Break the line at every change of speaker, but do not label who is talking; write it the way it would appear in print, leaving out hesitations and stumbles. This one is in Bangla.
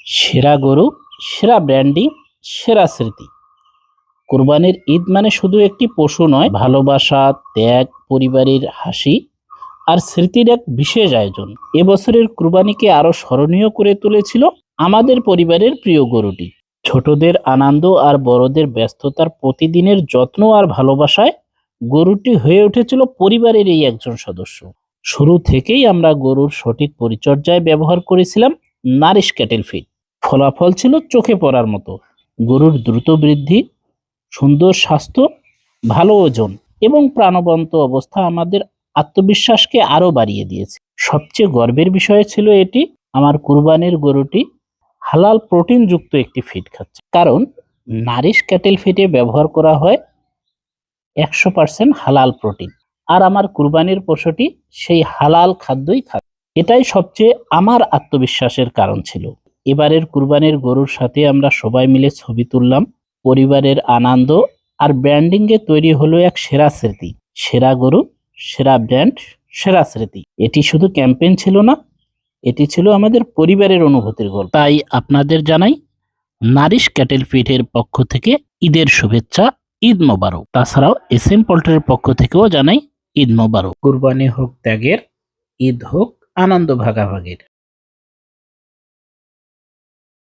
সেরা গরু, সেরা ব্র্যান্ডিং, সেরা স্মৃতি। কোরবানির ঈদ মানে শুধু একটি পশু নয়, ভালোবাসা, ত্যাগ, পরিবারের হাসি আর স্মৃতির এক বিশেষ আয়োজন। এবছরের কুরবানিকে আরো স্মরণীয় করে তুলেছিল আমাদের পরিবারের প্রিয় গরুটি। ছোটদের আনন্দ আর বড়দের ব্যস্ততার প্রতিদিনের যত্ন আর ভালোবাসায় গরুটি হয়ে উঠেছিল পরিবারের এই একজন সদস্য। শুরু থেকেই আমরা গরুর সঠিক পরিচর্যায় ব্যবহার করেছিলাম নারিশ ক্যাটেল ফিড। ফলাফল ছিল চোখে পড়ার মতো। গরুর দ্রুত বৃদ্ধি, সুন্দর স্বাস্থ্য, ভালো ওজন এবং প্রাণবন্ত অবস্থা আমাদের আত্মবিশ্বাসকে আরো বাড়িয়ে দিয়েছে। সবচেয়ে গর্বের বিষয় ছিল এটি, আমার কুরবানির গরুটি হালাল প্রোটিন যুক্ত একটি ফিড খাচ্ছে। কারণ নারিশ ক্যাটেল ফিডে ব্যবহার করা হয় 100% হালাল প্রোটিন, আর আমার কুরবানির পশুটি সেই হালাল খাদ্যই খাচ্ছে। এটাই সবচেয়ে আমার আত্মবিশ্বাসের কারণ ছিল। এবারের কুরবানির গরুর সাথে আমরা সবাই মিলে ছবি তুললাম। পরিবারের আনন্দ আর ব্র্যান্ডিং এ তৈরি হলো এক সেরা স্মৃতি। সেরা গরু, সেরা ব্র্যান্ড, সেরা স্মৃতি। এটি শুধু ক্যাম্পেইন ছিল না, এটি ছিল আমাদের পরিবারের অনুভূতির গল্প। তাই আপনাদের জানাই নারিশ ক্যাটেল ফিডের পক্ষ থেকে ঈদের শুভেচ্ছা, ঈদ মোবারক। তাছাড়াও এসএম পোল্ট্রির পক্ষ থেকেও জানাই ঈদ মোবারক। কুরবানি হোক ত্যাগের, ঈদ হোক আনন্দ ভাগাভাগির।